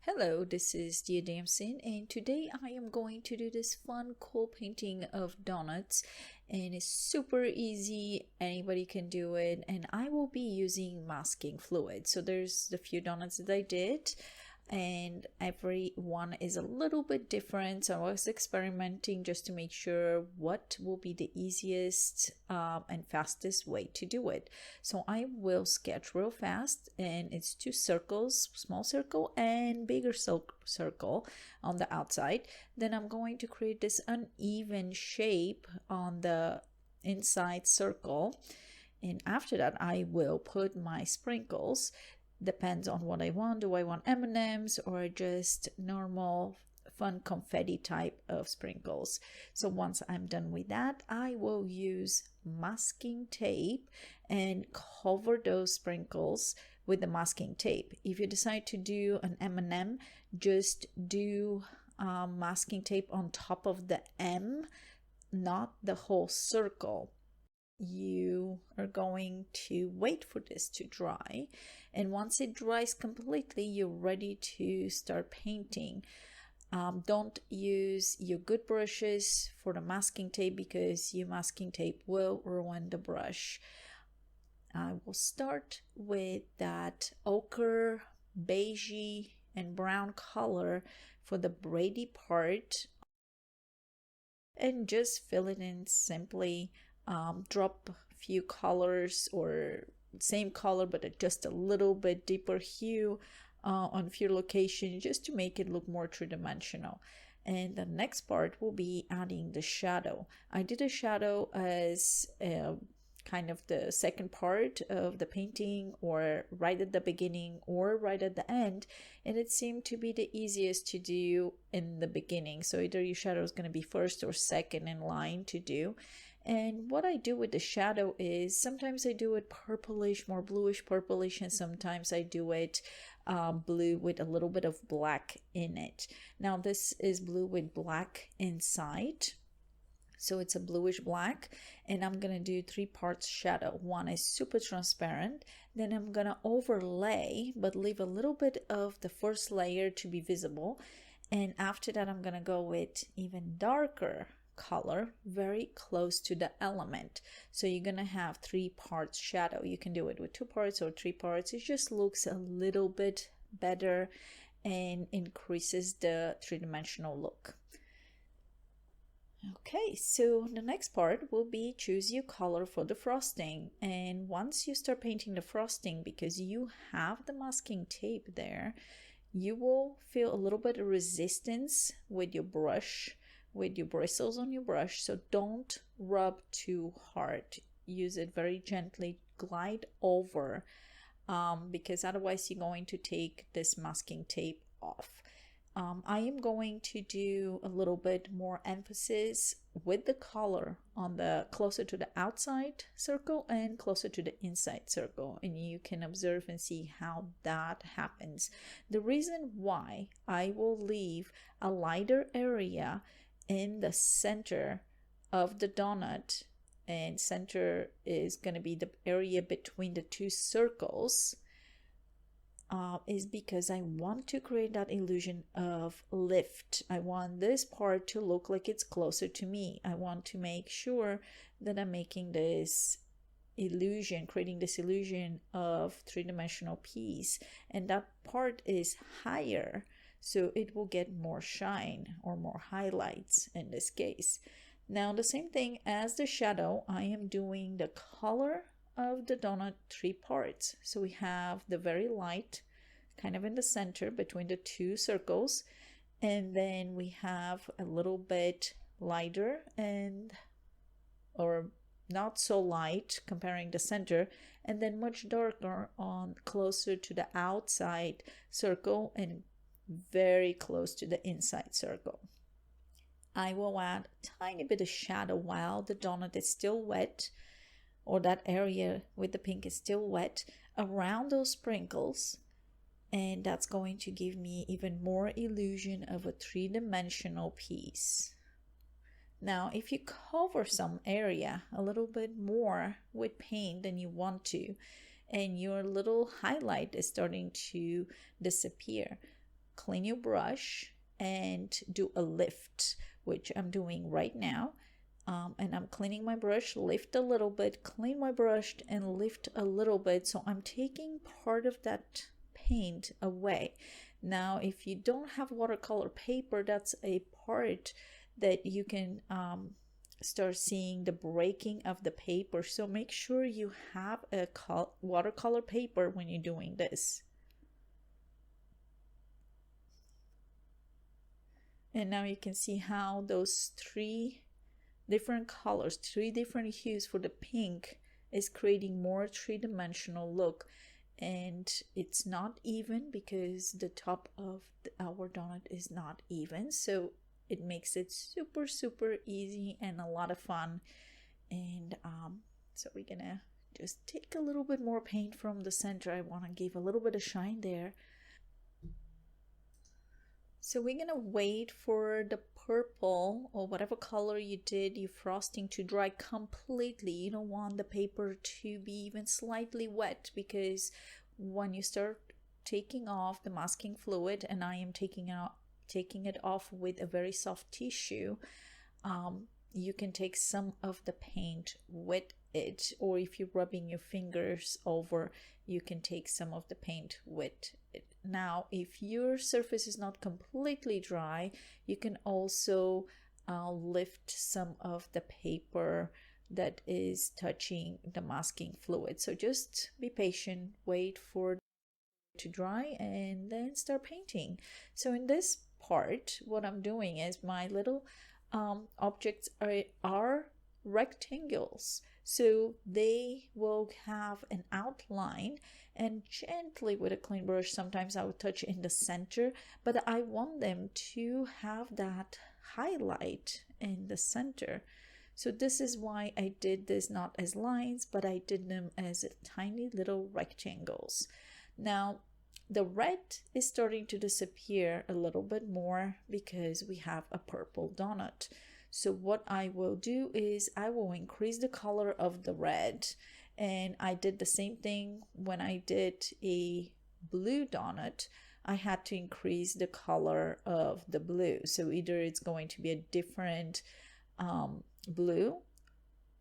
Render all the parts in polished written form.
Hello, this is Dear Damson, and today I am going to do this fun, cool painting of donuts, and it's super easy. Anybody can do it, and I will be using masking fluid. So there's the few donuts that I did, and every one is a little bit different. So I was experimenting just to make sure what will be the easiest and fastest way to do it. So I will sketch real fast, and it's two circles, small circle and bigger circle on the outside. Then I'm going to create this uneven shape on the inside circle, and after that I will put my sprinkles. Depends on what I want. Do I want M&Ms or just normal fun confetti type of sprinkles? So once I'm done with that, I will use masking tape and cover those sprinkles with the masking tape. If you decide to do an M&M, just do masking tape on top of the M, not the whole circle. You are going to wait for this to dry, and once it dries completely, you're ready to start painting. Don't use your good brushes for the masking tape because your masking tape will ruin the brush. I will start with that ochre, beigey, and brown color for the braidy part and just fill it in simply. Drop a few colors or same color but just a little bit deeper hue on a few locations just to make it look more three-dimensional. And the next part will be adding the shadow. I did a shadow as kind of the second part of the painting, or right at the beginning or right at the end, and it seemed to be the easiest to do in the beginning. So either your shadow is going to be first or second in line to do. And what I do with the shadow is sometimes I do it purplish, more bluish purplish, and sometimes I do it blue with a little bit of black in it. Now this is blue with black inside, so it's a bluish black, and I'm gonna do 3 parts shadow. One is super transparent, then I'm gonna overlay but leave a little bit of the first layer to be visible, and after that I'm gonna go with even darker color very close to the element. So you're gonna have 3 parts shadow. You can do it with 2 parts or 3 parts. It just looks a little bit better and increases the three-dimensional look. Okay, so the next part will be choose your color for the frosting. And once you start painting the frosting, because you have the masking tape there, you will feel a little bit of resistance with your brush, with your bristles on your brush. So don't rub too hard. Use it very gently, glide over, because otherwise you're going to take this masking tape off. I am going to do a little bit more emphasis with the color on the closer to the outside circle and closer to the inside circle, and you can observe and see how that happens. The reason why I will leave a lighter area in the center of the donut, and center is going to be the area between the 2 circles, is because I want to create that illusion of lift. I want this part to look like it's closer to me. I want to make sure that I'm making this illusion, creating this illusion of three-dimensional piece, and that part is higher, so it will get more shine or more highlights in this case. Now the same thing as the shadow, I am doing the color of the donut 3 parts. So we have the very light kind of in the center between the 2 circles, and then we have a little bit lighter and or not so light comparing the center, and then much darker on closer to the outside circle and very close to the inside circle. I will add a tiny bit of shadow while the donut is still wet, or that area with the pink is still wet, around those sprinkles, and that's going to give me even more illusion of a three-dimensional piece. Now if you cover some area a little bit more with paint than you want to, and your little highlight is starting to disappear, clean your brush and do a lift, which I'm doing right now. And I'm cleaning my brush, lift a little bit, clean my brush and lift a little bit. So I'm taking part of that paint away. Now, if you don't have watercolor paper, that's a part that you can start seeing the breaking of the paper. So make sure you have a watercolor paper when you're doing this. And now you can see how those three different colors, three different hues for the pink is creating more three-dimensional look. And it's not even because the top of our donut is not even, so it makes it super easy and a lot of fun. And so we're gonna just take a little bit more paint from the center. I want to give a little bit of shine there. So we're gonna wait for the purple or whatever color you did your frosting to dry completely. You don't want the paper to be even slightly wet, because when you start taking off the masking fluid, and I am taking it off with a very soft tissue, you can take some of the paint with it, or if you're rubbing your fingers over, you can take some of the paint with it. Now, if your surface is not completely dry, you can also lift some of the paper that is touching the masking fluid. So just be patient, wait for it to dry, and then start painting. So in this part, what I'm doing is my little objects are rectangles, so they will have an outline, and gently with a clean brush sometimes I will touch in the center, but I want them to have that highlight in the center. So this is why I did this not as lines, but I did them as tiny little rectangles. Now the red is starting to disappear a little bit more because we have a purple donut. So what I will do is I will increase the color of the red, and I did the same thing when I did a blue donut. I had to increase the color of the blue. So either it's going to be a different blue,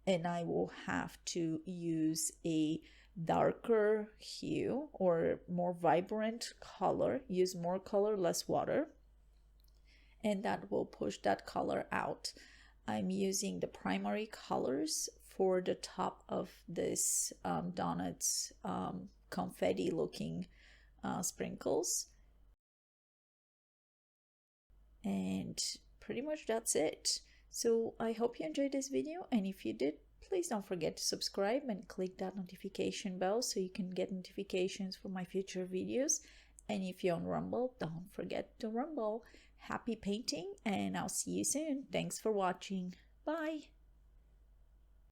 and I will have to use a darker hue or more vibrant color, use more color, less water, and that will push that color out. I'm using the primary colors for the top of this donut's confetti looking sprinkles, and pretty much that's it. So I hope you enjoyed this video, and if you did, please don't forget to subscribe and click that notification bell so you can get notifications for my future videos. And if you're on Rumble, don't forget to rumble. Happy painting, and I'll see you soon. Thanks for watching. Bye.